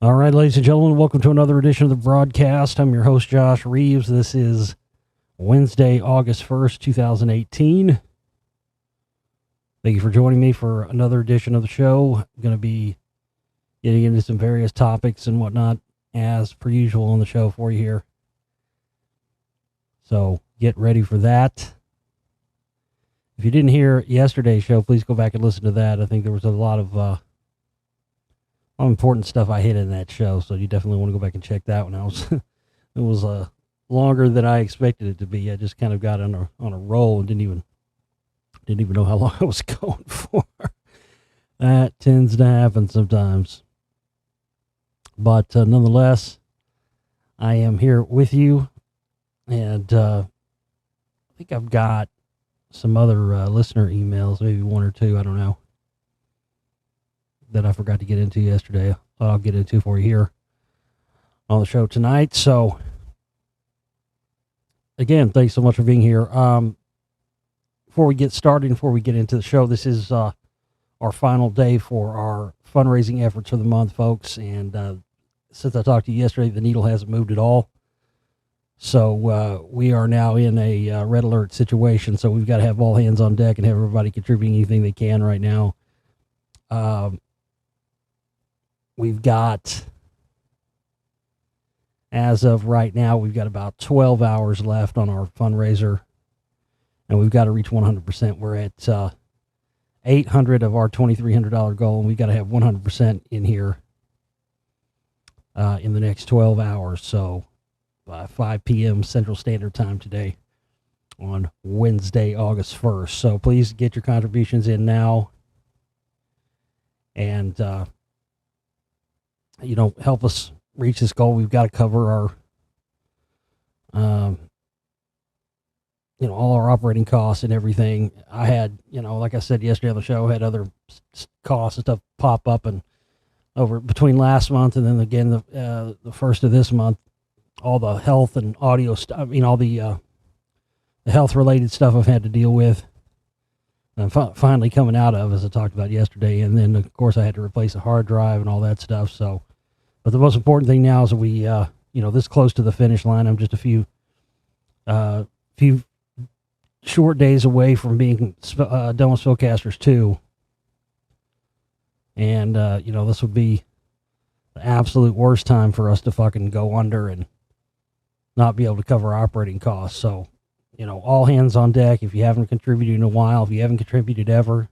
All right, ladies and gentlemen, welcome to another edition of the broadcast. I'm your host, Josh Reeves. This is Wednesday, August 1st, 2018. Thank you for joining me for another edition of the show. I'm going to be getting into some various topics and whatnot, as per usual on the show for you here. So get ready for that. If you didn't hear yesterday's show, please go back and listen to that. I think there was a lot of important stuff I hit in that show, so you definitely want to go back and check that one out. It was longer than I expected it to be. I just kind of got on a roll and didn't even know how long I was going for. That tends to happen sometimes. But nonetheless, I am here with you, and I think I've got some other listener emails, maybe one or two, I don't know, that I forgot to get into yesterday. I'll get into for you here on the show tonight. So, again, thanks so much for being here. Before we get started, before we get into the show, this is our final day for our fundraising efforts for the month, folks. And since I talked to you yesterday, the needle hasn't moved at all. So we are now in a red alert situation. So we've got to have all hands on deck and have everybody contributing anything they can right now. We've got, as of right now, we've got about 12 hours left on our fundraiser, and we've got to reach 100%. We're at 800 of our $2,300 goal, and we've got to have 100% in here in the next 12 hours. So by 5 p.m. Central Standard Time today on Wednesday, August 1st. So please get your contributions in now and, help us reach this goal. We've got to cover our, all our operating costs and everything. I had, like I said yesterday on the show, I had other costs and stuff pop up, and over between last month and then again the first of this month, all the health and audio stuff. All the health related stuff I've had to deal with. I'm finally coming out of, as I talked about yesterday, and then of course I had to replace a hard drive and all that stuff. So, but the most important thing now is that we, this close to the finish line. I'm just a few short days away from being done with Spellcasters 2, and this would be the absolute worst time for us to fucking go under and not be able to cover operating costs. So, all hands on deck. If you haven't contributed in a while, if you haven't contributed ever,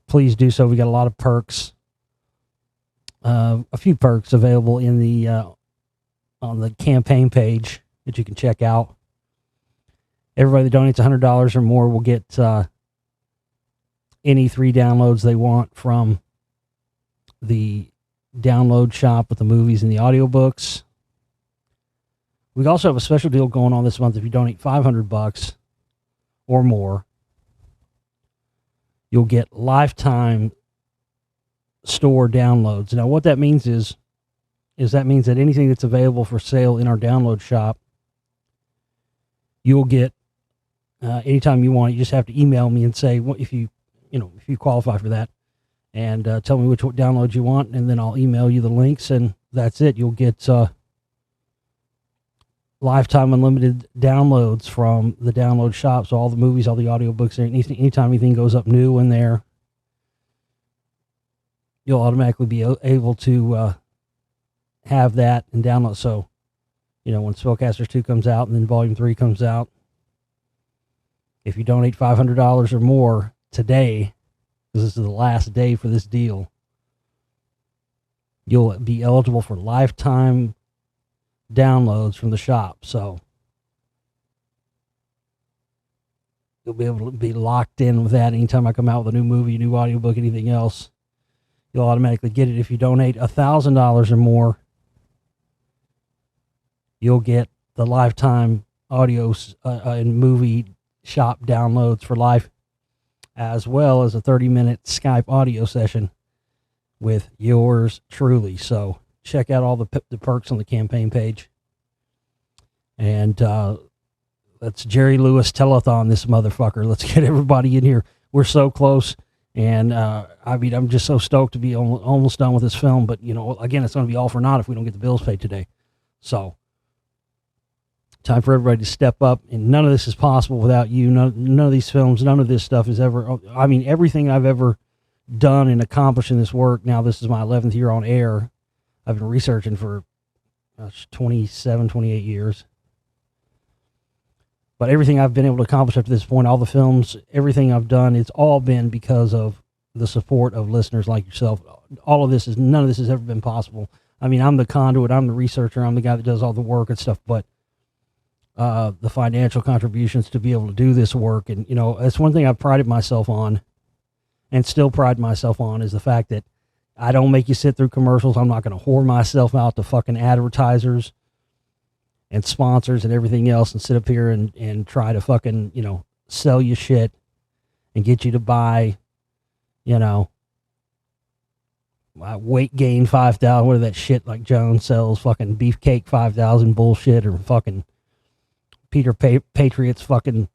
please do so. We got a lot of perks, a few perks available in the on the campaign page that you can check out. Everybody that donates $100 or more will get any 3 downloads they want from the download shop with the movies and the audiobooks. We also have a special deal going on this month. If you donate $500 or more, you'll get lifetime store downloads. Now, what that means is that means that anything that's available for sale in our download shop, you'll get anytime you want. You just have to email me and say if you qualify for that, and tell me which downloads you want, and then I'll email you the links, and that's it. You'll get lifetime unlimited downloads from the download shop. So all the movies, all the audiobooks, anytime anything goes up new in there, you'll automatically be able to have that and download. So, when Spellcasters 2 comes out and then Volume 3 comes out, if you donate $500 or more today, because this is the last day for this deal, you'll be eligible for lifetime downloads from the shop. So you'll be able to be locked in with that. Anytime I come out with a new movie, a new audiobook, anything else, you'll automatically get it. If you donate $1,000 or more, you'll get the lifetime audio and movie shop downloads for life, as well as a 30-minute Skype audio session with yours truly. So check out all the perks on the campaign page. And let's Jerry Lewis telethon this motherfucker. Let's get everybody in here. We're so close. And I mean, I'm just so stoked to be almost done with this film. But again, it's going to be all for naught if we don't get the bills paid today. So, time for everybody to step up. And none of this is possible without you. None of these films, none of this stuff is ever. I mean, everything I've ever done and accomplished in this work. Now, this is my 11th year on air. I've been researching for 27, 28 years. But everything I've been able to accomplish up to this point, all the films, everything I've done, it's all been because of the support of listeners like yourself. None of this has ever been possible. I mean, I'm the conduit, I'm the researcher, I'm the guy that does all the work and stuff, but the financial contributions to be able to do this work, and, that's one thing I've prided myself on and still pride myself on, is the fact that I don't make you sit through commercials. I'm not going to whore myself out to fucking advertisers and sponsors and everything else and sit up here and try to fucking, sell you shit and get you to buy, weight gain 5,000, what is that shit like Jones sells, fucking beefcake 5,000 bullshit, or fucking Peter Patriot's fucking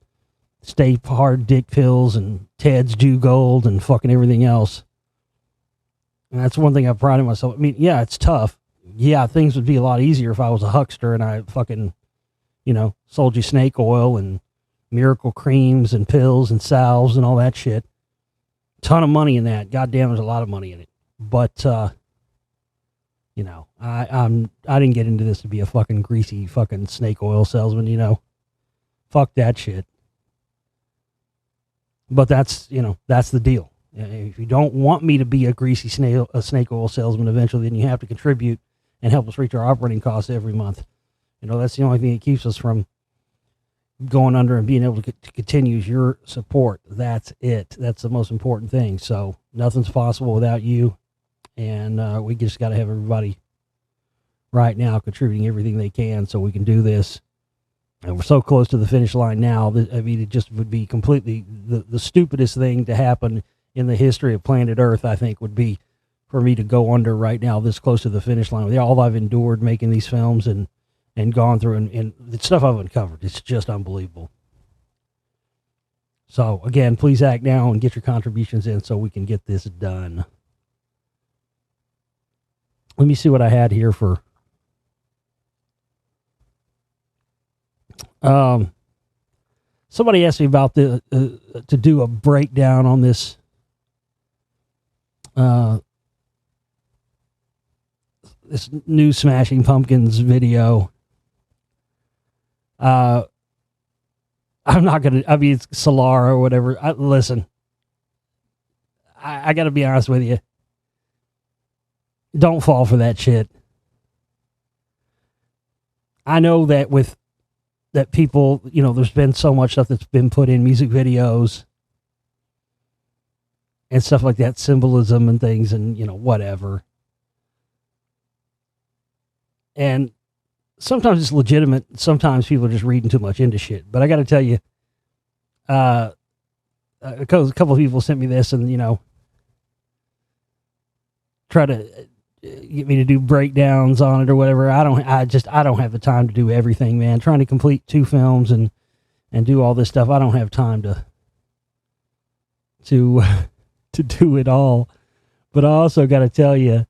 stay hard dick pills and Ted's Jew Gold and fucking everything else. And that's one thing I've prided myself. I mean, yeah, it's tough. Yeah, things would be a lot easier if I was a huckster and I fucking, sold you snake oil and miracle creams and pills and salves and all that shit. Ton of money in that. Goddamn, there's a lot of money in it. But, I didn't get into this to be a fucking greasy fucking snake oil salesman, Fuck that shit. But that's the deal. If you don't want me to be a greasy snake oil salesman eventually, then you have to contribute and help us reach our operating costs every month. That's the only thing that keeps us from going under and being able to continue is your support. That's it. That's the most important thing. So nothing's possible without you. And we just got to have everybody right now contributing everything they can so we can do this. And we're so close to the finish line now that, it just would be completely the stupidest thing to happen in the history of planet Earth, I think, would be for me to go under right now this close to the finish line. With all I've endured making these films and gone through and the stuff I've uncovered, it's just unbelievable. So, again, please act now and get your contributions in so we can get this done. Let me see what I had here for... somebody asked me about to do a breakdown on this this new Smashing Pumpkins video. I'm not gonna. I mean, it's Solar or whatever. Listen, I got to be honest with you. Don't fall for that shit. I know that that people, there's been so much stuff that's been put in music videos and stuff like that, symbolism and things, and whatever. And sometimes it's legitimate. Sometimes people are just reading too much into shit. But I got to tell you, a couple of people sent me this and, try to get me to do breakdowns on it or whatever. I don't have the time to do everything, man. Trying to complete 2 films and do all this stuff. I don't have time to do it all. But I also got to tell you,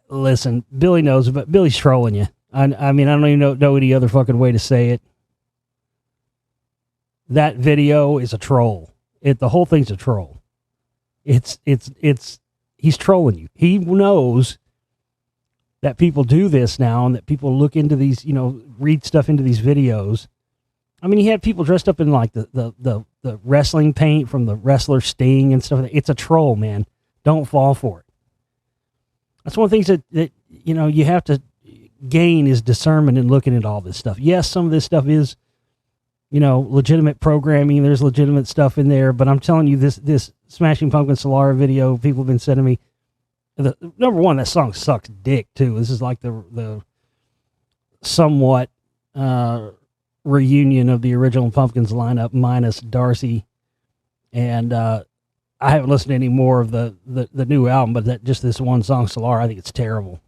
listen, Billy knows, but Billy's trolling you. I mean, I don't even know any other fucking way to say it. That video is a troll. The whole thing's a troll. He's trolling you. He knows that people do this now and that people look into these, read stuff into these videos. I mean, he had people dressed up in like the wrestling paint from the wrestler Sting and stuff. It's a troll, man. Don't fall for it. That's one of the things that you have to gain is discernment in looking at all this stuff. Yes, some of this stuff is, legitimate programming. There's legitimate stuff in there, but I'm telling you, this Smashing Pumpkins Solara video people have been sending me. Number one, that song sucks dick too. This is like the somewhat reunion of the original Pumpkins lineup minus Darcy, and I haven't listened to any more of the new album, but just this one song, Solar, I think it's terrible.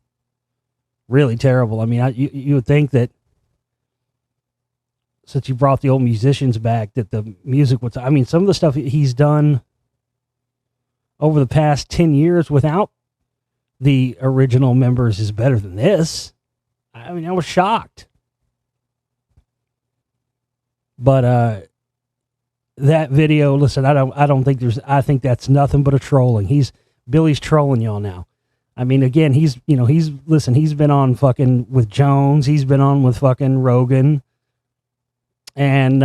Really terrible. I mean, you would think that since you brought the old musicians back, that the music was, I mean, some of the stuff he's done over the past 10 years without the original members is better than this. I mean, I was shocked. But that video, listen, I don't think I think that's nothing but a trolling. Billy's trolling y'all now. I mean, again, he's been on fucking with Jones, he's been on with fucking Rogan. And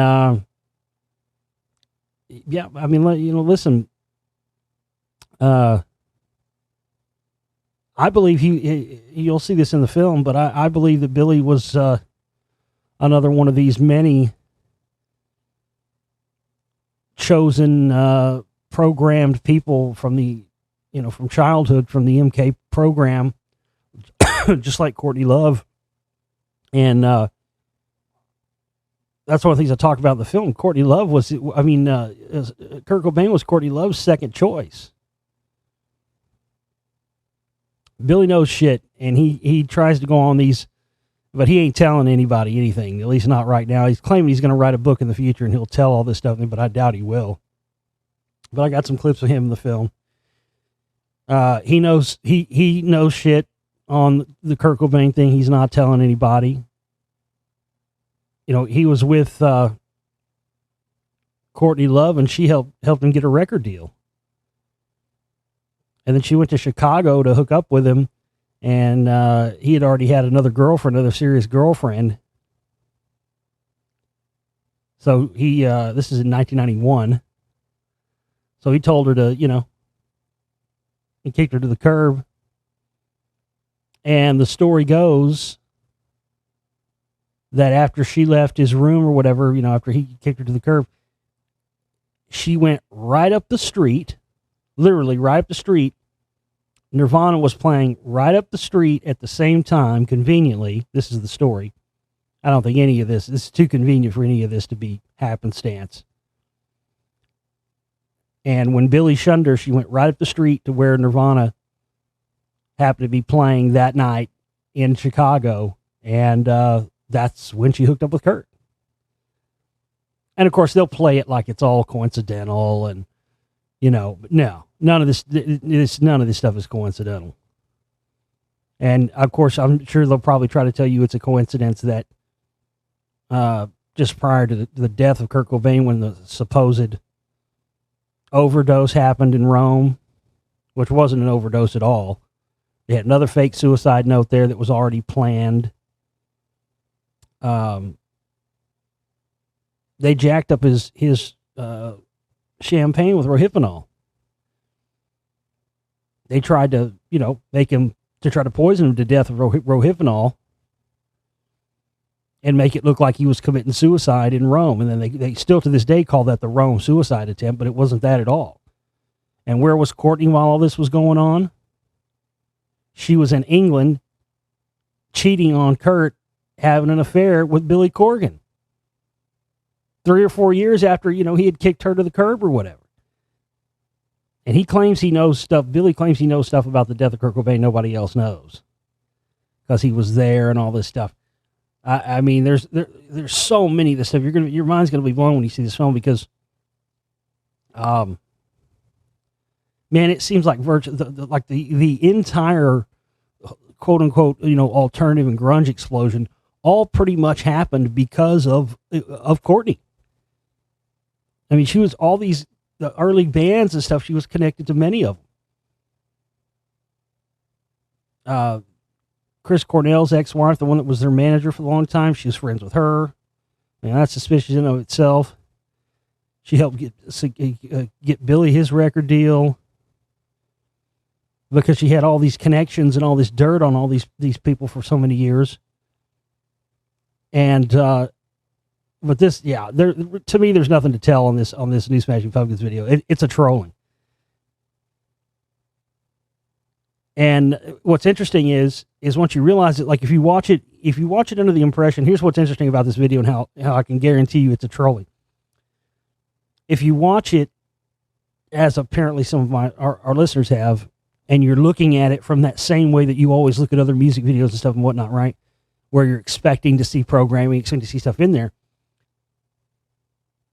yeah, I mean, listen, I believe you'll see this in the film, but I believe that Billy was another one of these many chosen, programmed people from from childhood, from the MK program, just like Courtney Love. And that's one of the things I talked about in the film. Courtney Love was, Kurt Cobain was Courtney Love's second choice. Billy knows shit, and he tries to go on these, but he ain't telling anybody anything, at least not right now. He's claiming he's going to write a book in the future, and he'll tell all this stuff, but I doubt he will. But I got some clips of him in the film. He knows shit on the Kurt Cobain thing. He's not telling anybody. He was with Courtney Love, and she helped him get a record deal. And then she went to Chicago to hook up with him, and he had already had another serious girlfriend. So this is in 1991. So he told her to, he kicked her to the curb. And the story goes that after she left his room or whatever, after he kicked her to the curb, she went right up the street, literally right up the street. Nirvana was playing right up the street at the same time, conveniently. This is the story. I don't think this is too convenient for any of this to be happenstance. And when Billy shunned her, she went right up the street to where Nirvana happened to be playing that night in Chicago. And that's when she hooked up with Kurt. And of course, they'll play it like it's all coincidental, and but no, none of this stuff is coincidental. And of course, I'm sure they'll probably try to tell you it's a coincidence that just prior to the death of Kurt Cobain, when the supposed overdose happened in Rome, which wasn't an overdose at all. They had another fake suicide note there that was already planned. They jacked up his champagne with rohypnol. They tried to, make him, to try to poison him to death with rohypnol and make it look like he was committing suicide in Rome. And then they still to this day call that the Rome suicide attempt, but it wasn't that at all. And where was Courtney while all this was going on? She was in England, cheating on Kurt, having an affair with Billy Corgan. 3 or 4 years after, he had kicked her to the curb or whatever. And Billy claims he knows stuff about the death of Kurt Cobain nobody else knows. Because he was there and all this stuff. I mean, there's so many of this stuff. Your mind's gonna be blown when you see this film, because man, it seems like the entire quote unquote, alternative and grunge explosion all pretty much happened because of Courtney. I mean, she was the early bands and stuff, she was connected to many of them. Chris Cornell's ex-wife, the one that was their manager for a long time, she was friends with her. I mean, that's suspicious in and of itself. She helped get Billy his record deal because she had all these connections and all this dirt on all these people for so many years. And but this, to me, there's nothing to tell on this New Smashing Pumpkins video. It's a trolling. And what's interesting is once you realize it, like if you watch it under the impression, here's what's interesting about this video and how I can guarantee you it's a trolling. If you watch it, as apparently some of our listeners have, and you're looking at it from that same way that you always look at other music videos and stuff and whatnot, right? Where you're expecting to see programming, expecting to see stuff in there.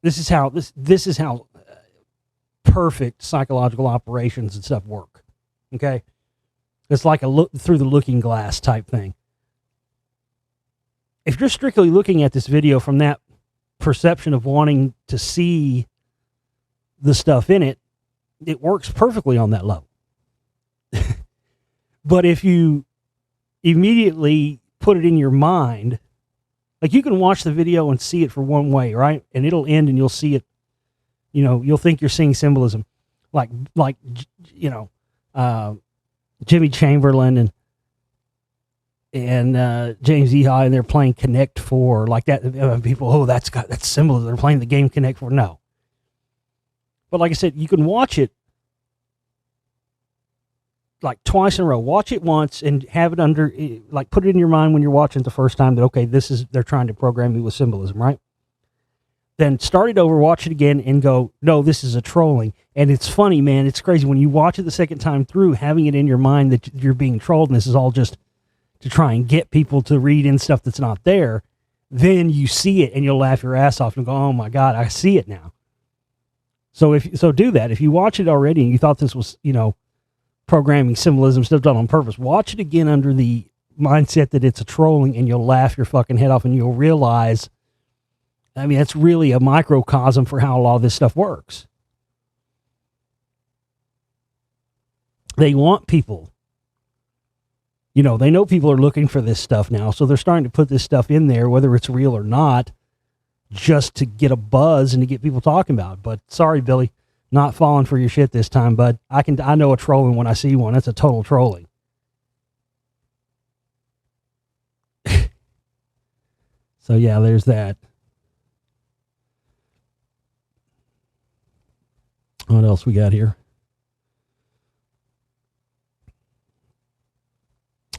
This is how perfect psychological operations and stuff work. Okay, it's like a look through the looking glass type thing. If you're strictly looking at this video from that perception of wanting to see the stuff in it, it works perfectly on that level. But if you immediately put it in your mind, like you can watch the video and see it for one way, right? And it'll end and you'll see it, you'll think you're seeing symbolism. Like Jimmy Chamberlain and James Ehai, and they're playing Connect 4 like that. People, that's symbolism. They're playing the game Connect 4. No. But like I said, you can watch it like twice in a row. Watch it once and have it under, like put it in your mind when you're watching it the first time that, okay, they're trying to program me with symbolism, right? Then start it over, watch it again, and go, no, this is a trolling. And it's funny, man. It's crazy. When you watch it the second time through, having it in your mind that you're being trolled and this is all just to try and get people to read in stuff that's not there, then you see it and you'll laugh your ass off and go, oh my God, I see it now. So do that. If you watch it already and you thought this was, programming symbolism stuff done on purpose, watch it again under the mindset that it's a trolling, and you'll laugh your fucking head off and you'll realize, I mean, that's really a microcosm for how a lot of this stuff works. They want people, they know people are looking for this stuff now, so they're starting to put this stuff in there, whether it's real or not, just to get a buzz and to get people talking about it. But sorry, Billy, not falling for your shit this time, bud. I know a trolling when I see one. That's a total trolling. So yeah, there's that. What else we got here?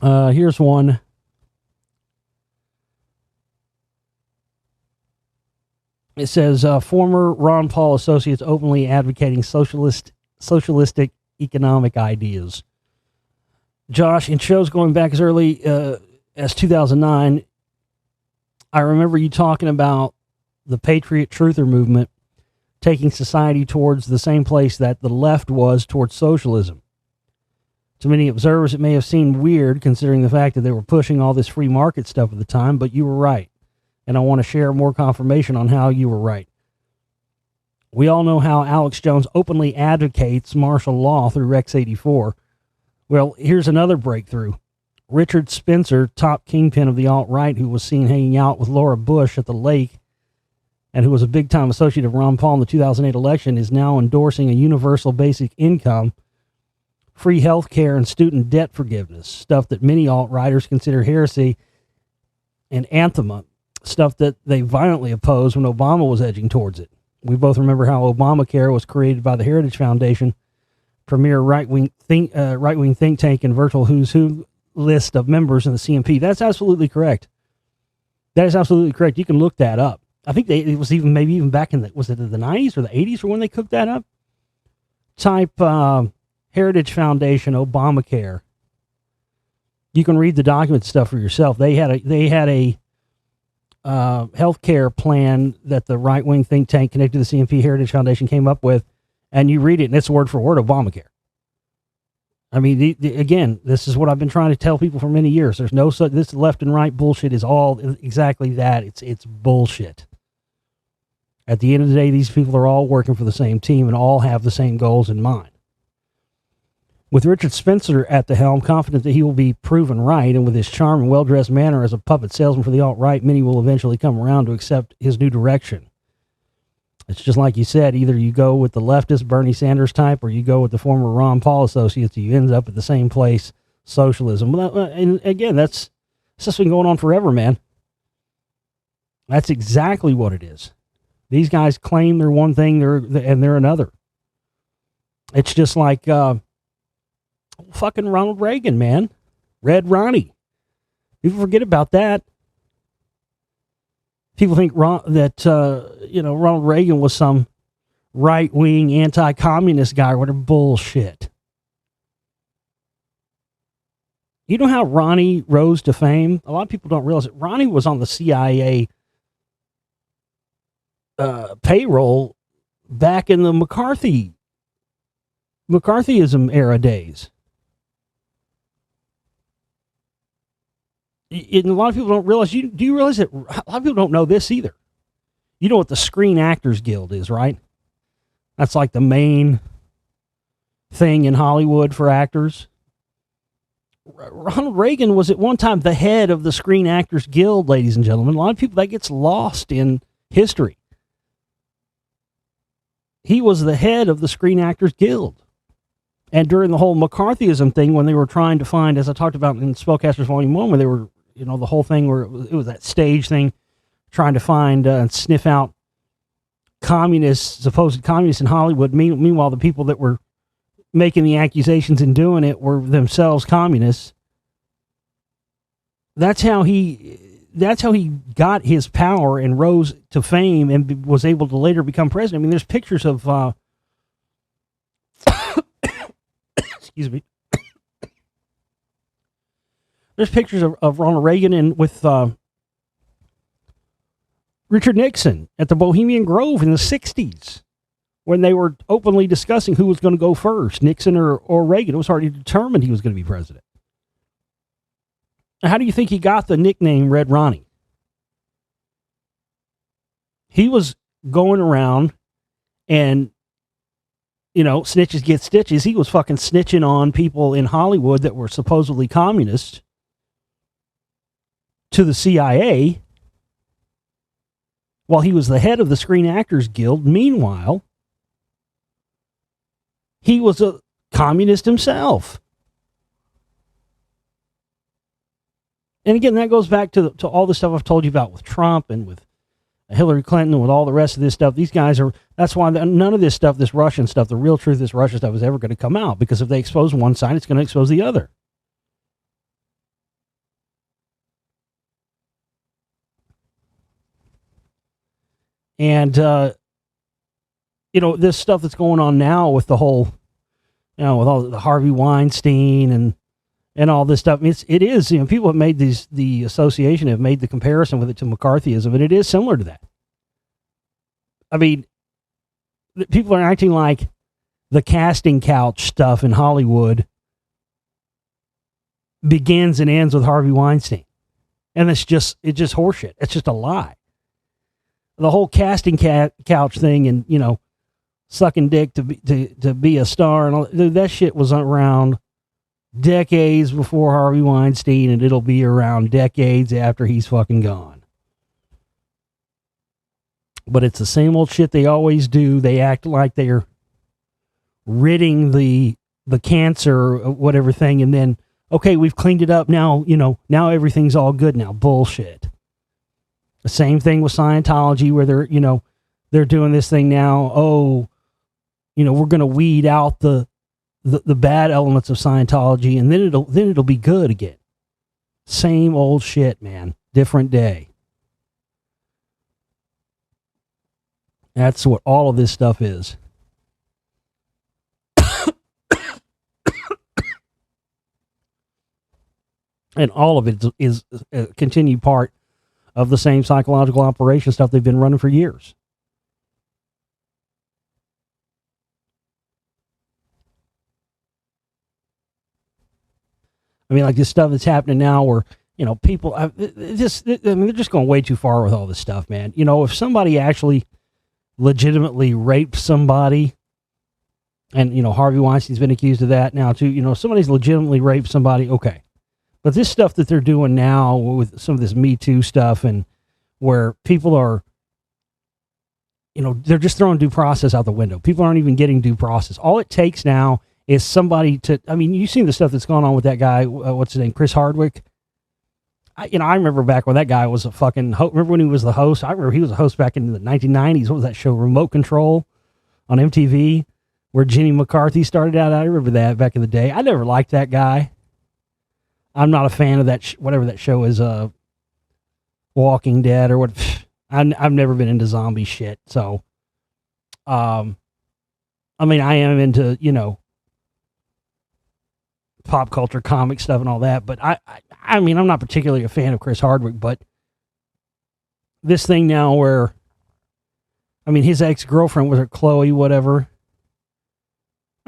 Here's one. It says, former Ron Paul associates openly advocating socialistic economic ideas. Josh, in shows going back as early as 2009, I remember you talking about the Patriot Truther movement taking society towards the same place that the left was towards socialism. To many observers, it may have seemed weird considering the fact that they were pushing all this free market stuff at the time, but you were right. And I want to share more confirmation on how you were right. We all know how Alex Jones openly advocates martial law through Rex-84. Well, here's another breakthrough. Richard Spencer, top kingpin of the alt-right, who was seen hanging out with Laura Bush at the lake and who was a big-time associate of Ron Paul in the 2008 election, is now endorsing a universal basic income, free health care, and student debt forgiveness, stuff that many alt-righters consider heresy and anathema. Stuff that they violently opposed when Obama was edging towards it. We both remember how Obamacare was created by the Heritage Foundation, premier right-wing think tank, and virtual who's who list of members in the CMP. That's absolutely correct. That is absolutely correct. You can look that up. I think it was maybe even back in the 90s or the 80s or when they cooked that up? Type Heritage Foundation Obamacare. You can read the document stuff for yourself. They had a healthcare plan that the right-wing think tank connected to the CMP Heritage Foundation came up with, and you read it, and it's word for word Obamacare. I mean, again, this is what I've been trying to tell people for many years. There's no such, this left and right bullshit is all exactly that. It's bullshit. At the end of the day, these people are all working for the same team and all have the same goals in mind. With Richard Spencer at the helm, confident that he will be proven right, and with his charm and well-dressed manner as a puppet salesman for the alt-right, many will eventually come around to accept his new direction. It's just like you said, either you go with the leftist Bernie Sanders type or you go with the former Ron Paul associates, you end up at the same place, socialism. And again, that's just been going on forever, man. That's exactly what it is. These guys claim they're one thing, they're another. It's just like fucking Ronald Reagan, man. Red Ronnie. People forget about that. People think Ronald Reagan was some right-wing anti-communist guy or whatever. Bullshit. You know how Ronnie rose to fame? A lot of people don't realize it. Ronnie was on the CIA payroll back in the McCarthyism era days. And a lot of people don't realize. Do you realize that a lot of people don't know this either? You know what the Screen Actors Guild is, right? That's like the main thing in Hollywood for actors. Ronald Reagan was at one time the head of the Screen Actors Guild, ladies and gentlemen. A lot of people, that gets lost in history. He was the head of the Screen Actors Guild. And during the whole McCarthyism thing, when they were trying to find, as I talked about in Spellcasters Volume 1, where they were, the whole thing where it was that stage thing, trying to find and sniff out supposed communists in Hollywood. Meanwhile, the people that were making the accusations and doing it were themselves communists. That's how he got his power and rose to fame and was able to later become president. I mean, there's pictures of excuse me. There's pictures of Ronald Reagan and with Richard Nixon at the Bohemian Grove in the 60s when they were openly discussing who was going to go first, Nixon or Reagan. It was already determined he was going to be president. How do you think he got the nickname Red Ronnie? He was going around and, snitches get stitches. He was fucking snitching on people in Hollywood that were supposedly communists to the CIA while he was the head of the Screen Actors Guild. Meanwhile, he was a communist himself. And again, that goes back to all the stuff I've told you about with Trump and with Hillary Clinton and with all the rest of this stuff. These guys that's why none of this stuff, this Russian stuff, the real truth of this Russian stuff is ever going to come out, because if they expose one side, it's going to expose the other. And, this stuff that's going on now with the whole, with all the Harvey Weinstein and all this stuff. It is, people have made the association have made the comparison with it to McCarthyism, and it is similar to that. I mean, people are acting like the casting couch stuff in Hollywood begins and ends with Harvey Weinstein. And it's just horseshit. It's just a lie. The whole casting couch thing and, sucking dick to be a star and all that shit was around decades before Harvey Weinstein, and it'll be around decades after he's fucking gone. But it's the same old shit they always do. They act like they're ridding the cancer or whatever thing, and then, okay, we've cleaned it up now, now everything's all good now. Bullshit. The same thing with Scientology, where they're doing this thing now. Oh, we're going to weed out the bad elements of Scientology, and then it'll be good again. Same old shit, man. Different day. That's what all of this stuff is. And all of it is a continued part of the same psychological operation stuff they've been running for years. I mean, like this stuff that's happening now where, people, they're just going way too far with all this stuff, man. If somebody actually legitimately raped somebody, and, Harvey Weinstein's been accused of that now too, if somebody's legitimately raped somebody, okay. But this stuff that they're doing now with some of this Me Too stuff, and where people are, they're just throwing due process out the window. People aren't even getting due process. All it takes now is somebody to, you've seen the stuff that's going on with that guy, what's his name, Chris Hardwick. I remember back when that guy was a fucking, remember when he was the host? I remember he was a host back in the 1990s. What was that show, Remote Control on MTV, where Jenny McCarthy started out? I remember that back in the day. I never liked that guy. I'm not a fan of that, whatever that show is, Walking Dead or what. I've never been into zombie shit. So, I am into, pop culture, comic stuff and all that. But I'm not particularly a fan of Chris Hardwick, but this thing now where I mean, his ex-girlfriend was her Chloe, whatever.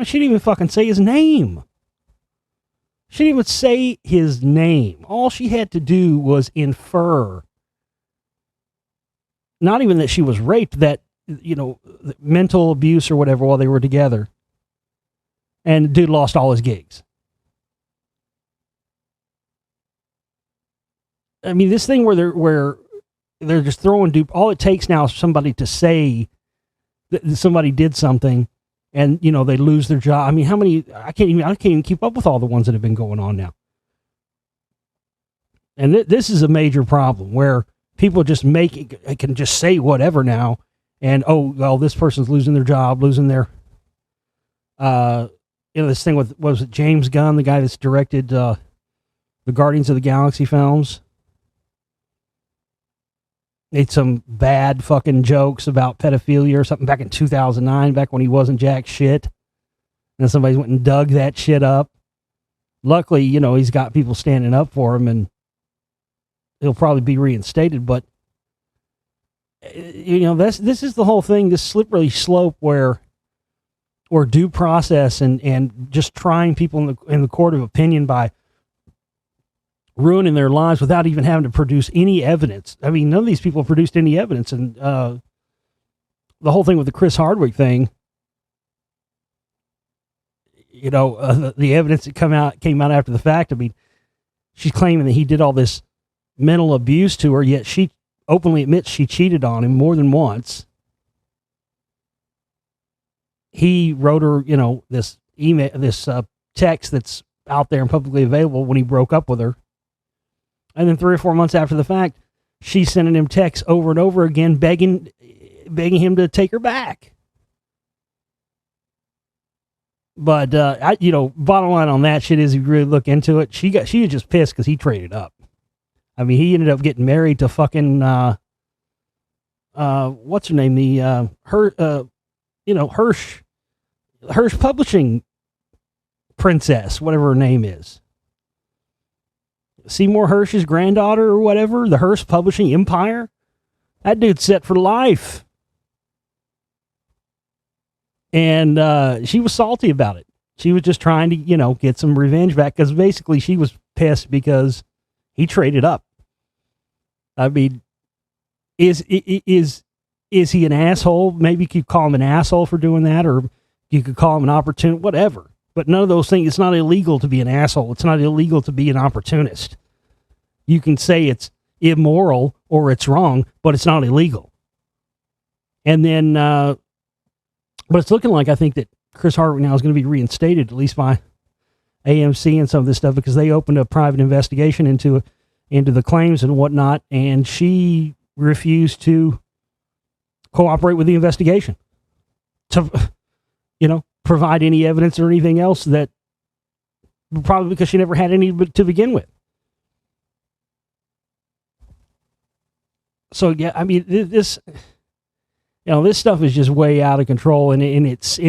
She didn't even fucking say his name. She didn't even say his name. All she had to do was infer, not even that she was raped, that, mental abuse or whatever while they were together. And the dude lost all his gigs. I mean, this thing where they're just throwing all it takes now is somebody to say that somebody did something, and they lose their job. I mean, how many? I can't even keep up with all the ones that have been going on now. And this is a major problem where people just can just say whatever now, and this person's losing their job, losing their this thing with, was it James Gunn, the guy that's directed the Guardians of the Galaxy films? Made some bad fucking jokes about pedophilia or something back in 2009, back when he wasn't jack shit. And somebody went and dug that shit up. Luckily, he's got people standing up for him, and he'll probably be reinstated. But, this is the whole thing, this slippery slope where due process and just trying people in the court of opinion by ruining their lives without even having to produce any evidence. I mean, none of these people produced any evidence. And the whole thing with the Chris Hardwick thing, the evidence that came out after the fact. I mean, she's claiming that he did all this mental abuse to her, yet she openly admits she cheated on him more than once. He wrote her, this email, this text that's out there and publicly available when he broke up with her. And then 3 or 4 months after the fact, she's sending him texts over and over again, begging him to take her back. But bottom line on that shit is, if you really look into it, she was just pissed because he traded up. I mean, he ended up getting married to fucking what's her name? The Hirsch Publishing princess, whatever her name is. Seymour Hirsch's granddaughter or whatever, the Hirsch Publishing empire. That dude's set for life. And she was salty about it. She was just trying to, get some revenge back, because basically she was pissed because he traded up. I mean, is he an asshole? Maybe you could call him an asshole for doing that, or you could call him an opportunist, whatever. But none of those things. It's not illegal to be an asshole. It's not illegal to be an opportunist. You can say it's immoral or it's wrong, but it's not illegal. And then, but it's looking like, I think that Chris Hardwick now is going to be reinstated, at least by AMC and some of this stuff, because they opened a private investigation into the claims and whatnot, and she refused to cooperate with the investigation to, provide any evidence or anything else, that probably because she never had any to begin with. So yeah, I mean, this stuff is just way out of control, and it's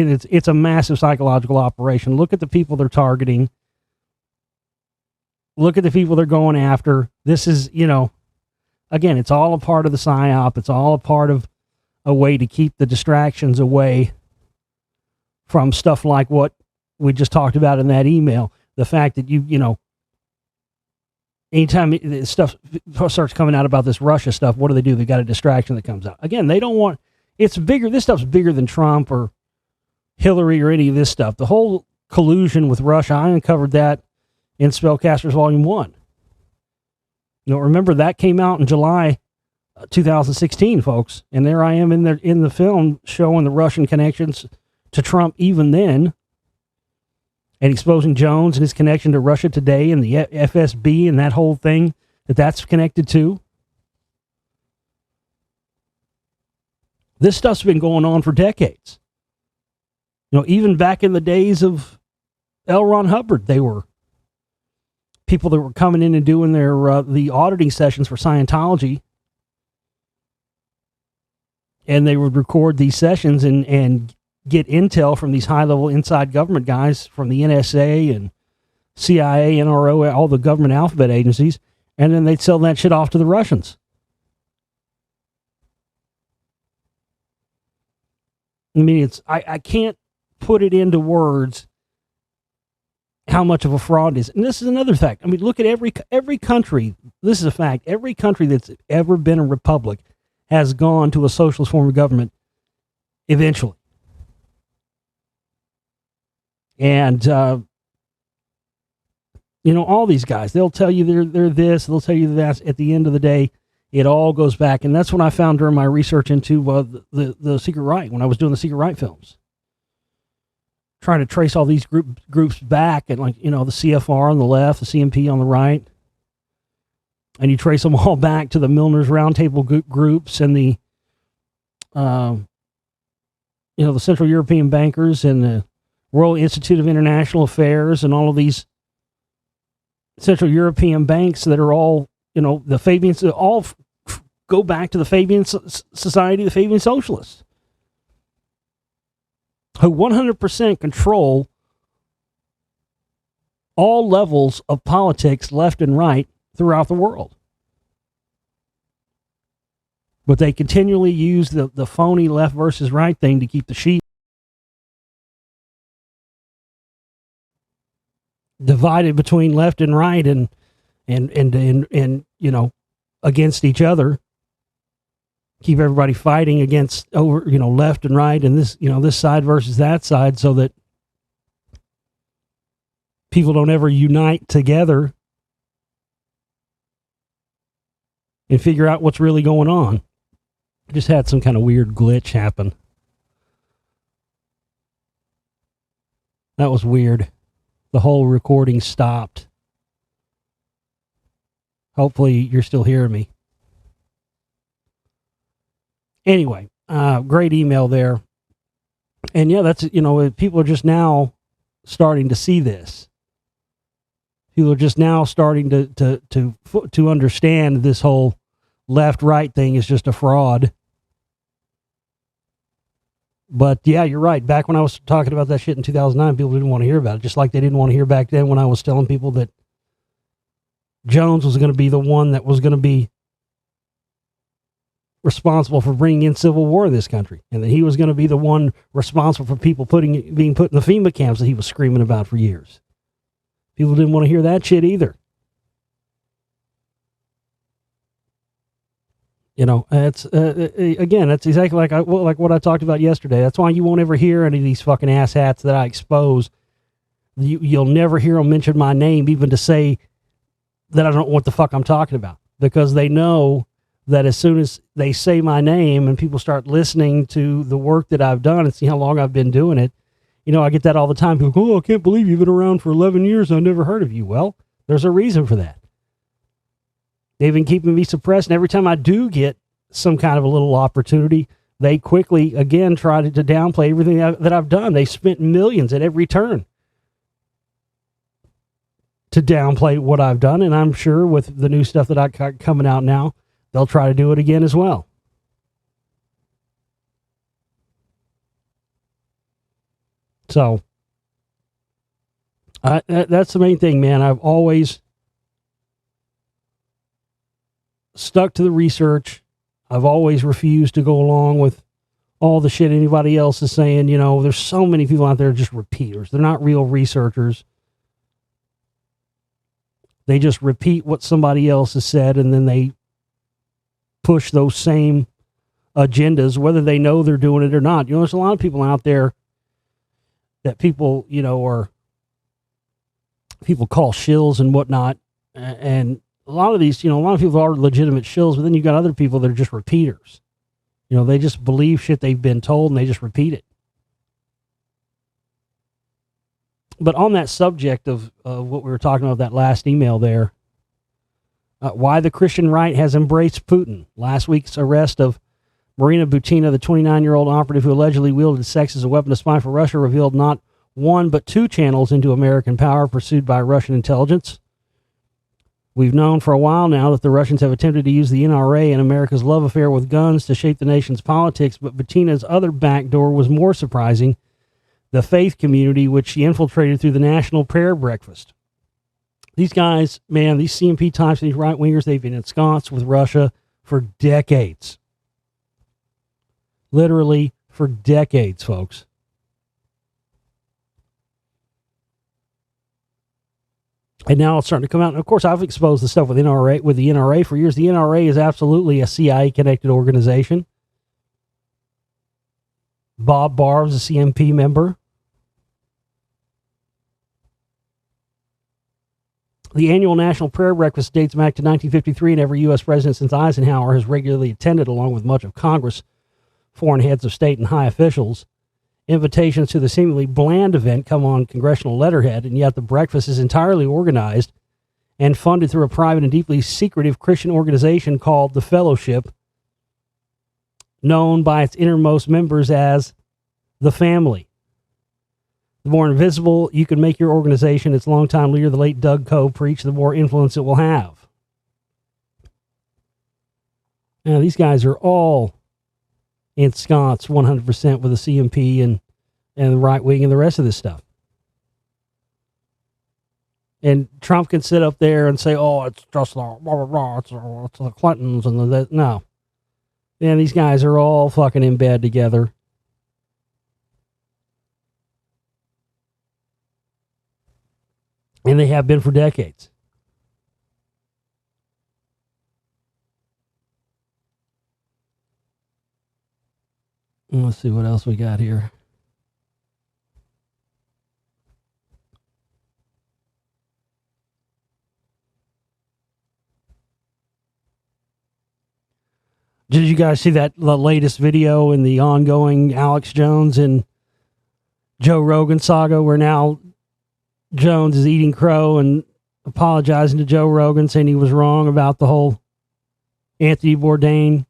a massive psychological operation. Look at the people they're targeting. Look at the people they're going after. This is, again, it's all a part of the psyop. It's all a part of a way to keep the distractions away from stuff like what we just talked about in that email. The fact that anytime stuff starts coming out about this Russia stuff, what do? They got a distraction that comes out. Again, they don't want, it's bigger. This stuff's bigger than Trump or Hillary or any of this stuff. The whole collusion with Russia, I uncovered that in Spellcasters Volume 1. Remember that came out in July 2016, folks. And there I am in the film showing the Russian connections to Trump even then, and exposing Jones and his connection to Russia Today and the FSB and that whole thing that's connected to. This stuff's been going on for decades. Even back in the days of L. Ron Hubbard, they were people that were coming in and doing their the auditing sessions for Scientology, and they would record these sessions and get intel from these high-level inside government guys from the NSA and CIA, NRO, all the government alphabet agencies, and then they'd sell that shit off to the Russians. I mean, I can't put it into words how much of a fraud it is. And this is another fact. I mean, look at every country. This is a fact. Every country that's ever been a republic has gone to a socialist form of government eventually. And, all these guys, they'll tell you they're this, they'll tell you that. At the end of the day, it all goes back. And that's what I found during my research into the Secret Right, when I was doing the Secret Right films. Trying to trace all these groups back, and the CFR on the left, the CMP on the right, and you trace them all back to the Milner's Roundtable groups and the Central European Bankers and the Royal Institute of International Affairs and all of these Central European banks that are all, the Fabians, all go back to the Fabian Society, the Fabian Socialists, who 100% control all levels of politics, left and right, throughout the world. But they continually use the phony left versus right thing to keep the sheep divided between left and right and against each other. Keep everybody fighting against left and right and this side versus that side, so that people don't ever unite together and figure out what's really going on. Just had some kind of weird glitch happen. That was weird. The whole recording stopped. Hopefully you're still hearing me. Anyway, great email there. And yeah, that's, people are just now starting to see this. People are just now starting to understand this whole left-right thing is just a fraud. But yeah, you're right. Back when I was talking about that shit in 2009, people didn't want to hear about it. Just like they didn't want to hear back then when I was telling people that Jones was going to be the one that was going to be responsible for bringing in civil war in this country, and that he was going to be the one responsible for people being put in the FEMA camps that he was screaming about for years. People didn't want to hear that shit either. It's again, that's exactly like what I talked about yesterday. That's why you won't ever hear any of these fucking asshats that I expose. You'll never hear them mention my name, even to say that I don't know what the fuck I'm talking about, because they know that as soon as they say my name and people start listening to the work that I've done and see how long I've been doing it, I get that all the time. People go, "Oh, I can't believe you've been around for 11 years. I've never heard of you." Well, there's a reason for that. They've been keeping me suppressed, and every time I do get some kind of a little opportunity, they quickly, again, try to downplay everything that I've done. They spent millions at every turn to downplay what I've done, and I'm sure with the new stuff that I got coming out now, they'll try to do it again as well. So, that's the main thing, man. I've always stuck to the research. I've always refused to go along with all the shit anybody else is saying. There's so many people out there just repeaters. They're not real researchers. They just repeat what somebody else has said, and then they push those same agendas, whether they know they're doing it or not. There's a lot of people out there that people, are people call shills and whatnot. And a lot of these, a lot of people are legitimate shills, but then you got other people that are just repeaters. They just believe shit they've been told and they just repeat it. But on that subject of what we were talking about, that last email there, why the Christian right has embraced Putin. Last week's arrest of Marina Butina, the 29-year-old operative who allegedly wielded sex as a weapon to spy for Russia, revealed not one but two channels into American power pursued by Russian intelligence. We've known for a while now that the Russians have attempted to use the NRA and America's love affair with guns to shape the nation's politics, but Buttina's other backdoor was more surprising: the faith community, which she infiltrated through the National Prayer Breakfast. These guys, man, these CMP types, these right-wingers, they've been ensconced with Russia for decades. Literally for decades, folks. And now it's starting to come out. And of course, I've exposed the stuff with the NRA for years. The NRA is absolutely a CIA-connected organization. Bob Barr was a CMP member. The annual National Prayer Breakfast dates back to 1953, and every U.S. president since Eisenhower has regularly attended, along with much of Congress, foreign heads of state, and high officials. Invitations to the seemingly bland event come on congressional letterhead, and yet the breakfast is entirely organized and funded through a private and deeply secretive Christian organization called the Fellowship, known by its innermost members as the Family. The more invisible you can make your organization, its longtime leader, the late Doug Coe, preach, the more influence it will have. Now, these guys are all ensconced 100% with the CMP and the right wing and the rest of this stuff. And Trump can sit up there and say, oh, it's just the blah, blah, blah, it's the Clintons and the no. Man, these guys are all fucking in bed together. And they have been for decades. Let's see what else we got here. Did you guys see the latest video in the ongoing Alex Jones and Joe Rogan saga, where now Jones is eating crow and apologizing to Joe Rogan, saying he was wrong about the whole Anthony Bourdain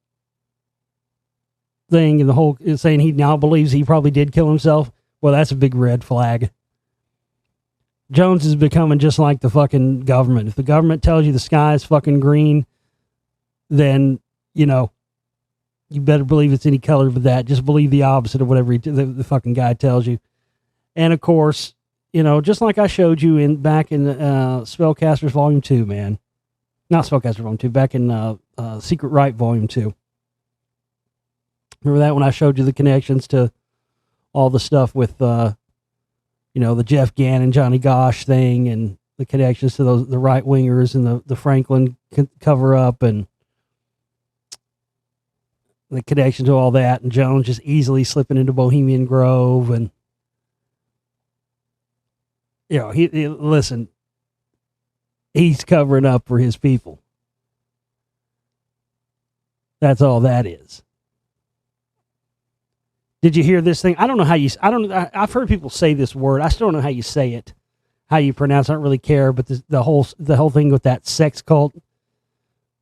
thing, and the whole saying he now believes he probably did kill himself? Well, that's a big red flag. Jones is becoming just like the fucking government. If the government tells you the sky is fucking green, then, you know, you better believe it's any color but that. Just believe the opposite of whatever the fucking guy tells you. And of course, you know, just like I showed you back in Spellcasters Volume 2, man. Not Spellcasters Volume 2, back in Secret Right Volume 2. Remember that when I showed you the connections to all the stuff with, you know, the Jeff Gannon, Johnny Gosch thing, and the connections to the right-wingers and the Franklin cover-up, and the connection to all that, and Jones just easily slipping into Bohemian Grove, and you know, listen, he's covering up for his people. That's all that is. Did you hear this thing? I don't know how I've heard people say this word. I still don't know how you say it, how you pronounce it. I don't really care, but the whole thing with that sex cult,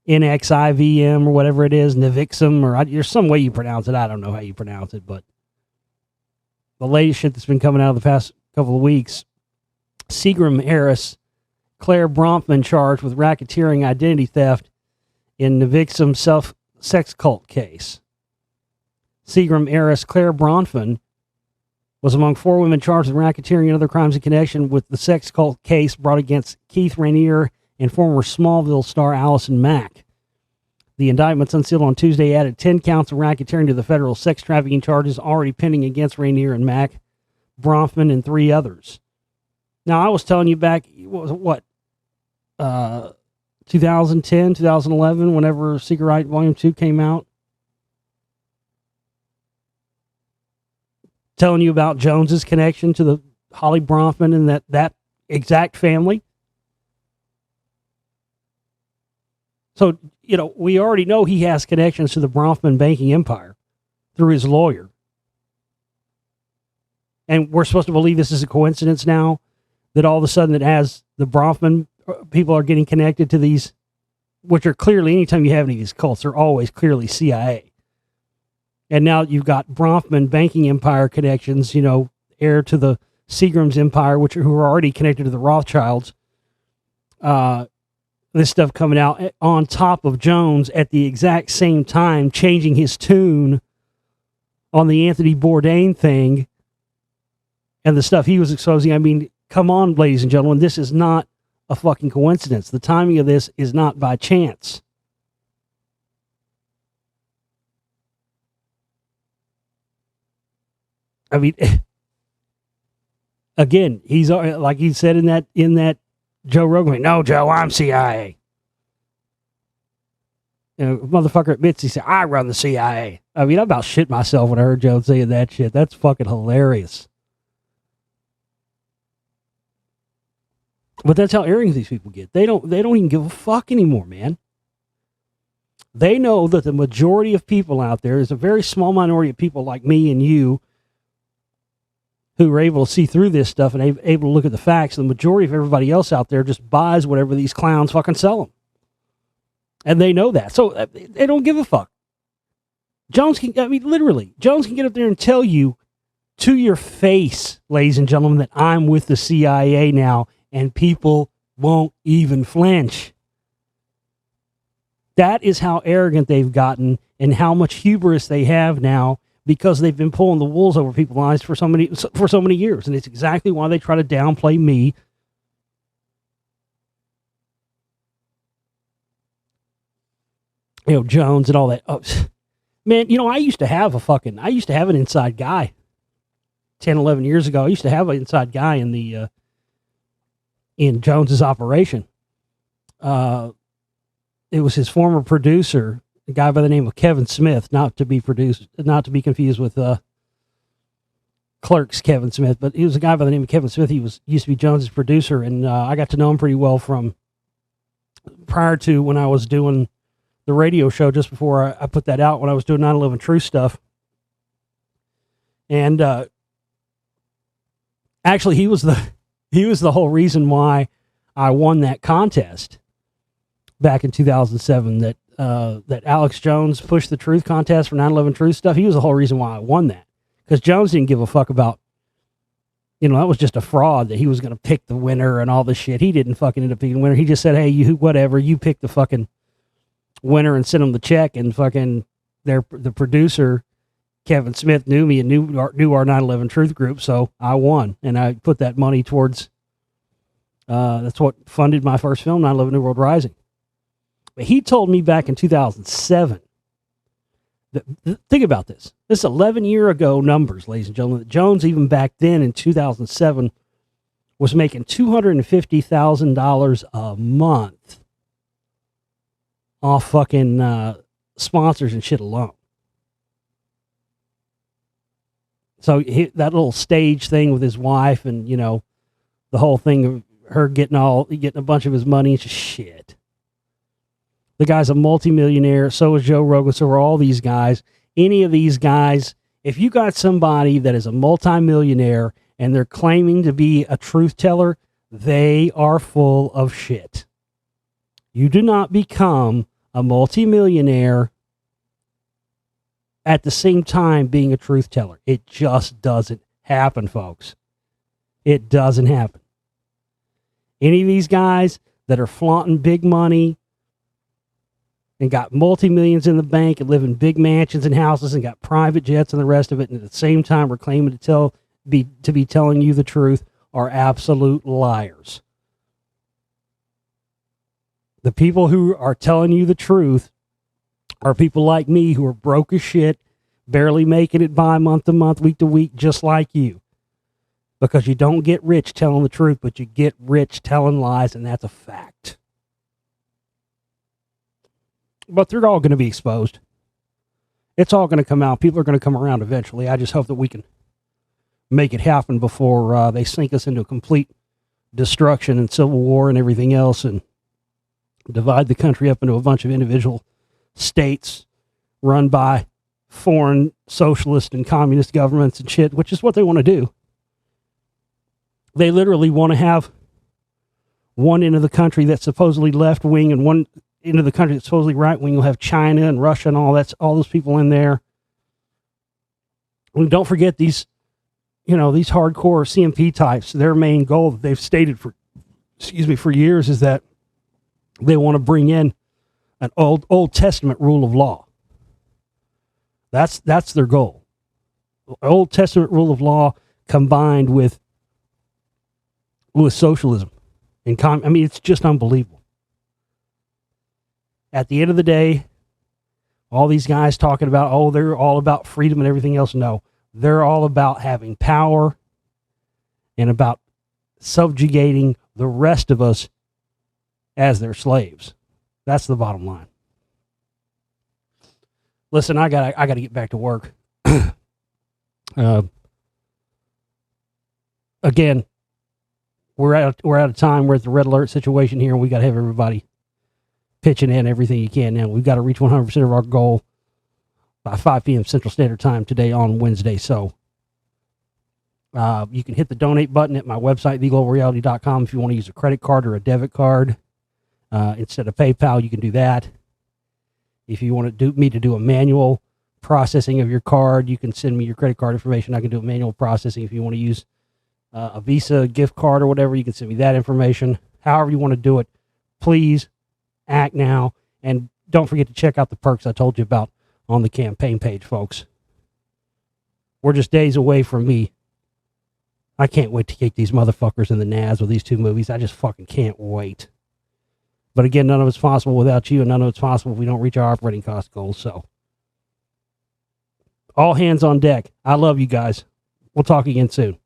NXIVM or whatever it is, Nivixum, or there's some way you pronounce it. I don't know how you pronounce it, but the latest shit that's been coming out of the past couple of weeks, Seagram heiress Claire Bronfman charged with racketeering identity theft in Nivixum sex cult case. Seagram heiress Claire Bronfman was among 4 women charged with racketeering and other crimes in connection with the sex cult case brought against Keith Rainier and former Smallville star Allison Mack. The indictments, unsealed on Tuesday, added 10 counts of racketeering to the federal sex trafficking charges already pending against Rainier and Mack, Bronfman, and 3 others. Now, I was telling you back, 2010, 2011, whenever Secret Right Volume 2 came out, telling you about Jones's connection to the Holly Bronfman and that exact family. So, you know, we already know he has connections to the Bronfman banking empire through his lawyer. And we're supposed to believe this is a coincidence now, that all of a sudden, that as the Bronfman people are getting connected to these, which are clearly, anytime you have any of these cults, they're always clearly CIA. And now you've got Bronfman banking empire connections, you know, heir to the Seagram's empire, who are already connected to the Rothschilds. This stuff coming out on top of Jones at the exact same time, changing his tune on the Anthony Bourdain thing and the stuff he was exposing. I mean, come on, ladies and gentlemen, this is not a fucking coincidence. The timing of this is not by chance. I mean, again, he's like he said in that Joe Rogan, no, Joe, I'm CIA. You know, motherfucker admits he said, I run the CIA. I mean, I about shit myself when I heard Joe saying that shit. That's fucking hilarious. But that's how arrogant these people get. They don't even give a fuck anymore, man. They know that the majority of people out there is a very small minority of people like me and you who are able to see through this stuff and able to look at the facts. The majority of everybody else out there just buys whatever these clowns fucking sell them. And they know that. So they don't give a fuck. Jones can get up there and tell you to your face, ladies and gentlemen, that I'm with the CIA now, and people won't even flinch. That is how arrogant they've gotten and how much hubris they have now, because they've been pulling the wolves over people's eyes for so many years. And it's exactly why they try to downplay me. You know, Jones and all that. Oh, man, you know, I used to have an inside guy 10, 11 years ago. I used to have an inside guy in Jones's operation. It was his former producer, a guy by the name of Kevin Smith, not to be confused with Clerks Kevin Smith, but he was a guy by the name of Kevin Smith. He used to be Jones's producer, and I got to know him pretty well from prior to when I was doing the radio show, just before I put that out, when I was doing 9/11 Truth stuff. And actually, he was the whole reason why I won that contest back in 2007. That Alex Jones pushed the truth contest for 9/11 Truth stuff. He was the whole reason why I won that, because Jones didn't give a fuck about, you know, that was just a fraud that he was going to pick the winner and all this shit. He didn't fucking end up picking the winner. He just said, hey, you pick the fucking winner and sent him the check. And fucking the producer, Kevin Smith, knew me and knew our 9/11 Truth group, so I won. And I put that money towards, that's what funded my first film, 9/11 New World Rising. But he told me back in 2007, think about this. This 11-year ago numbers, ladies and gentlemen, that Jones, even back then in 2007, was making $250,000 a month off fucking sponsors and shit alone. So that little stage thing with his wife, and, you know, the whole thing of her getting a bunch of his money, it's just shit. The guy's a multimillionaire. So is Joe Rogan. So are all these guys. Any of these guys, if you got somebody that is a multimillionaire and they're claiming to be a truth teller, they are full of shit. You do not become a multimillionaire at the same time being a truth teller. It just doesn't happen, folks. It doesn't happen. Any of these guys that are flaunting big money and got multi-millions in the bank and live in big mansions and houses and got private jets and the rest of it, and at the same time are claiming to be telling you the truth, are absolute liars. The people who are telling you the truth are people like me, who are broke as shit, barely making it by month to month, week to week, just like you. Because you don't get rich telling the truth, but you get rich telling lies, and that's a fact. But they're all going to be exposed. It's all going to come out. People are going to come around eventually. I just hope that we can make it happen before they sink us into complete destruction and civil war and everything else, and divide the country up into a bunch of individual states run by foreign socialist and communist governments and shit, which is what they want to do. They literally want to have one end of the country that's supposedly left-wing and one end of the country that's supposedly right-wing. You'll have China and Russia and all those people in there. And don't forget these hardcore CMP types. Their main goal that they've stated for years is that they want to bring in an Old Testament rule of law. That's their goal. Old Testament rule of law combined with socialism. And it's just unbelievable. At the end of the day, all these guys talking about, they're all about freedom and everything else. No, They're all about having power and about subjugating the rest of us as their slaves. That's the bottom line. Listen, I gotta get back to work. Again, we're out of time. We're at the red alert situation here, and we got to have everybody pitching in everything you can. Now we've got to reach 100% of our goal by 5 p.m. Central Standard Time today on Wednesday. So you can hit the donate button at my website, theglobalreality.com, if you want to use a credit card or a debit card instead of PayPal. You can do that. If you want me to do a manual processing of your card, you can send me your credit card information. I can do a manual processing. If you want to use a Visa gift card or whatever, you can send me that information. However you want to do it, please act now. And don't forget to check out the perks I told you about on the campaign page, folks. We're just days away from me. I can't wait to kick these motherfuckers in the nads with these 2 movies. I just fucking can't wait. But again, none of it's possible without you, and none of it's possible if we don't reach our operating cost goals. So, all hands on deck. I love you guys. We'll talk again soon.